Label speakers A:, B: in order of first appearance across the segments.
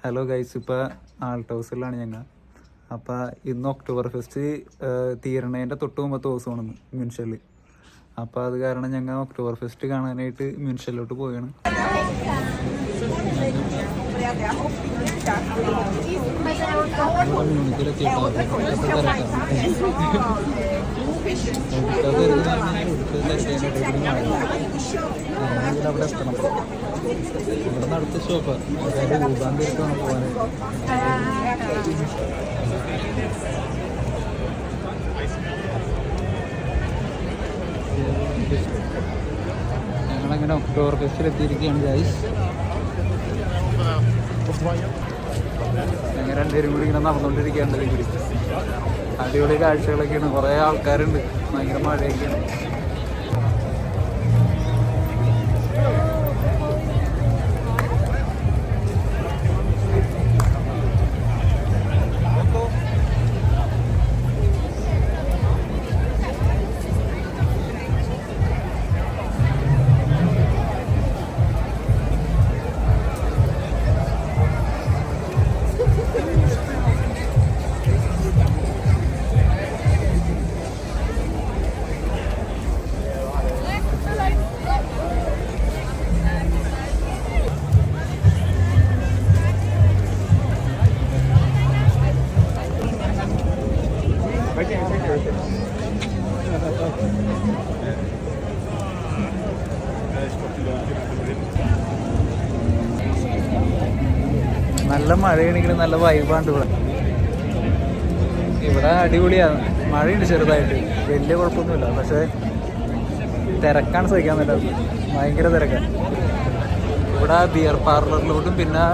A: Hello guys, ഇപ്പോൾ Alt ഹൗസിലാണ് ഞങ്ങൾ. അപ്പോൾ ഇന്ന് ഒക്ടോബർ ഫെസ്റ്റ് തീരണേൻ്റെ തൊട്ട് മുമ്പത്തെ ദിവസമാണ് മ്യൂൺഷലിൽ. അപ്പോൾ അത് കാരണം ഞങ്ങൾ ഒക്ടോബർ ഫെസ്റ്റ് കാണാനായിട്ട് മ്യൂൺഷലിലോട്ട് പോവുകയാണ്. അവിടെ എത്തണം. ഇവിടെ അടുത്ത ഷോപ്പ് അതായത് ഊബാന്തിരിക്കാണ് പോകാനായിട്ട്. ഞങ്ങളങ്ങനെ ഒക്ടോബർ ഫെസ്റ്റിൽ എത്തിയിരിക്കുകയാണ് ഗൈസ്. ഞങ്ങൾ രണ്ടുപേരും കൂടി ഇങ്ങനെ നടന്നുകൊണ്ടിരിക്കുകയാണ്. കൂടി അടിപൊളി കാഴ്ചകളൊക്കെയാണ്. കുറേ ആൾക്കാരുണ്ട്. ഭയങ്കര മഴയൊക്കെയാണ്. നല്ല മഴയാണെങ്കിലും നല്ല വൈബാണ് ഇവിടെ. ഇവിടെ അടിപൊളിയാണ്. മഴയുണ്ട് ചെറുതായിട്ട്, വലിയ കുഴപ്പമൊന്നുമില്ല. പക്ഷേ തിരക്കാണ് സഹിക്കാൻ പറ്റാത്തത്. ഭയങ്കര തിരക്കാണ് ഇവിടെ. ബിയർ പാർലറിലോട്ടും പിന്നെ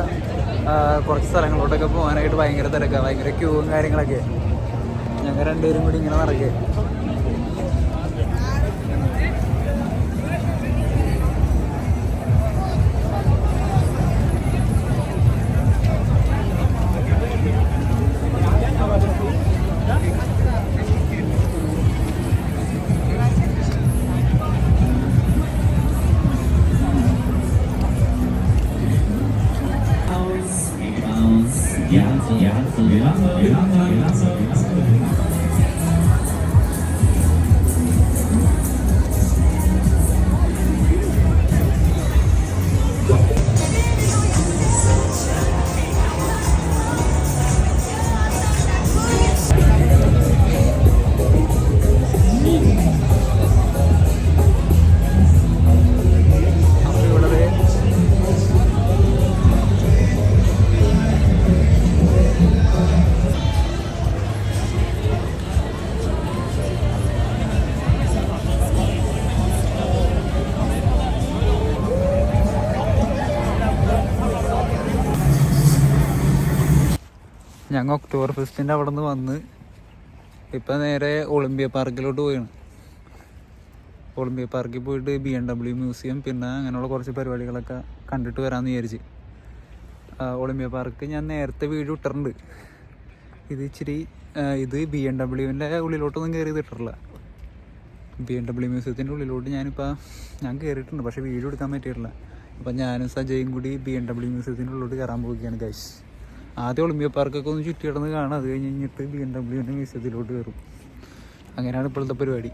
A: കുറച്ച് സ്ഥലങ്ങളിലോട്ടൊക്കെ പോകാനായിട്ട് ഭയങ്കര തിരക്കാണ്. ഭയങ്കര ക്യൂവും കാര്യങ്ങളൊക്കെ. ഞങ്ങൾ രണ്ടുപേരും കൂടി ഇങ്ങനെ നടക്കുക. ഞങ്ങൾ ഒക്ടോബർ ഫെസ്റ്റിൻ്റെ അവിടെ നിന്ന് വന്ന് ഇപ്പം നേരെ ഒളിമ്പിയ പാർക്കിലോട്ട് പോയാണ്. ഒളിമ്പിയ പാർക്കിൽ പോയിട്ട് BMW മ്യൂസിയം പിന്നെ അങ്ങനെയുള്ള കുറച്ച് പരിപാടികളൊക്കെ കണ്ടിട്ട് വരാമെന്ന് വിചാരിച്ച്. ഒളിമ്പിയ പാർക്ക് ഞാൻ നേരത്തെ വീഡിയോ ഇട്ടിട്ടുണ്ട്. ഇത് ഇച്ചിരി ഇത് BMWൻ്റെ ഉള്ളിലോട്ടൊന്നും കയറി ഇട്ടിട്ടില്ല. BMW മ്യൂസിയത്തിൻ്റെ ഉള്ളിലോട്ട് ഞാൻ കയറിയിട്ടുണ്ട്, പക്ഷേ വീഡിയോ എടുക്കാൻ പറ്റിയിട്ടില്ല. അപ്പം ഞാനും സജയും കൂടി BMW മ്യൂസിയത്തിൻ്റെ ഉള്ളിലോട്ട് കയറാൻ പോവുകയാണ് ഗൈസ്. ആദ്യം ഒളിമ്പിയ പാർക്കൊക്കെ ഒന്ന് ചുറ്റി കിടന്ന് കാണാം. അത് കഴിഞ്ഞിട്ട് BMWൻ്റെ മ്യൂസിയത്തിലോട്ട് കയറും. അങ്ങനെയാണ് ഇപ്പോഴത്തെ പരിപാടി.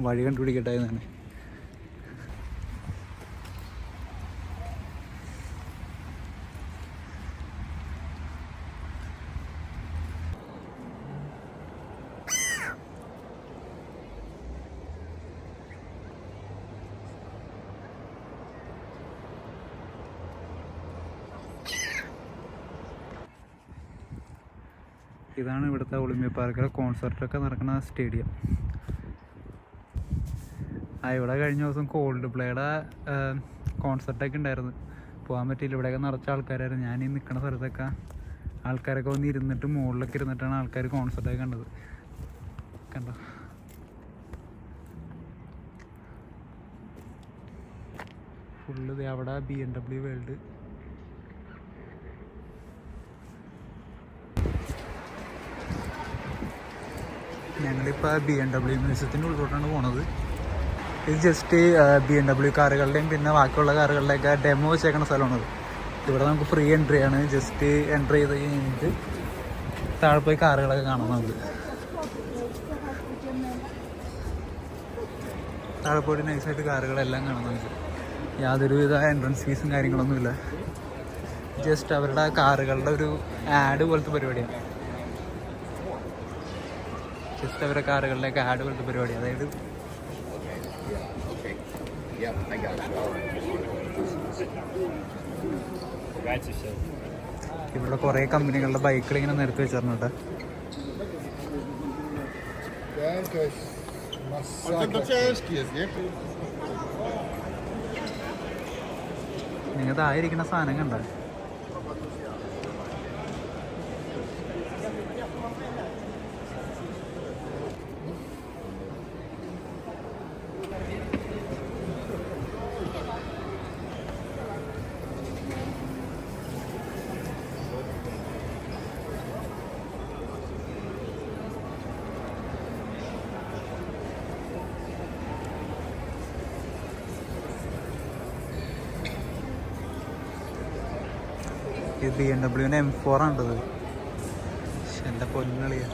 A: വഴി കണ്ടുപിടിക്കട്ടെ എന്നാണ്. ഇതാണ് ഇവിടുത്തെ ഒളിമ്പിയ പാർക്കിലെ കോൺസെർട്ടൊക്കെ നടക്കുന്ന സ്റ്റേഡിയം. ഇവിടെ കഴിഞ്ഞ ദിവസം കോൾഡ് പ്ലേയുടെ കോൺസെർട്ടൊക്കെ ഉണ്ടായിരുന്നു. പോകാൻ പറ്റിയില്ല. ഇവിടെയൊക്കെ നിറച്ച ആൾക്കാരായിരുന്നു. ഞാൻ ഈ നിൽക്കുന്ന സ്ഥലത്തൊക്കെ ആൾക്കാരൊക്കെ വന്ന് ഇരുന്നിട്ട് മുകളിലൊക്കെ ഇരുന്നിട്ടാണ് ആൾക്കാർ കോൺസെർട്ടൊക്കെ കണ്ടത്. കണ്ടോ? ഫുള്ള് അവിടെ BMW വേൾഡ്. ഞങ്ങളിപ്പോൾ BMW മ്യൂസിയത്തിൻ്റെ ഉള്ളിലോട്ടാണ് പോണത്. ഇത് ജസ്റ്റ് BMW കാറുകളുടെയും പിന്നെ ബാക്കിയുള്ള കാറുകളുടെയൊക്കെ ഡെമോ വെച്ചേക്കുന്ന സ്ഥലമാണത്. ഇവിടെ നമുക്ക് ഫ്രീ എൻട്രി ആണ്. ജസ്റ്റ് എൻട്രി ചെയ്ത് കഴിഞ്ഞിട്ട് താഴെ പോയി കാറുകളൊക്കെ കാണാം. നമുക്ക് താഴെ പോയിട്ട് നൈസായിട്ട് കാറുകളെല്ലാം കാണാം. നമുക്ക് യാതൊരുവിധ എൻട്രൻസ് ഫീസും കാര്യങ്ങളൊന്നുമില്ല. ജസ്റ്റ് അവരുടെ കാറുകളുടെ ഒരു ആഡ് പോലത്തെ പരിപാടിയാണ്. ജസ്റ്റ് അവരുടെ കാറുകളുടെയൊക്കെ ആഡ് പോലത്തെ പരിപാടി. അതായത് ഇവിടെ കുറേ കമ്പനികളുടെ ബൈക്കുകൾ ഇങ്ങനെ നിരത്തി വെച്ചിരുന്നുണ്ട്. നിങ്ങൾക്ക് തായിരിക്കുന്ന സാധനം കണ്ട ഇത് BMW M4 ആണത്. എൻ്റെ പൊന്നളിയ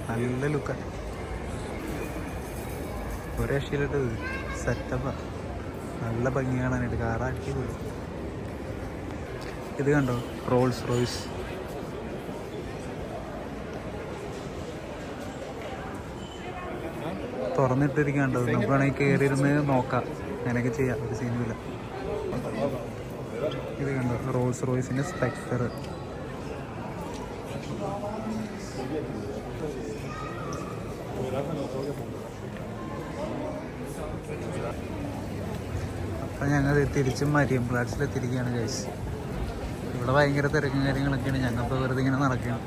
A: നല്ല ലുക്കാണ്. ഒരു രക്ഷയിലിട്ടത് സെറ്റപ്പാണ്. നല്ല ഭംഗി കാണാനായിട്ട് കാറാക്കി പോയി. ഇത് കണ്ടോ, റോൾസ് റോയ്സ്. തുറന്നിട്ടിരിക്കാണ്ടത്. നമുക്ക് വേണമെങ്കിൽ കയറിയിരുന്ന് നോക്കാം. അങ്ങനെയൊക്കെ ചെയ്യാം, ഒരു സീനുമില്ല. ഇത് കണ്ടോ, റോൾസ് റോയ്സിൻ്റെ സ്പെക്ടർ. അപ്പം ഞങ്ങൾ തിരിച്ച് മരിയം പ്ലാറ്റ്സിലെത്തിയിരിക്കുകയാണ് ഗൈസ്. ഇവിടെ ഭയങ്കര തിരക്കും കാര്യങ്ങളൊക്കെയാണ്. ഞങ്ങളിപ്പോൾ വെറുതെ ഇങ്ങനെ നടക്കുകയാണ്.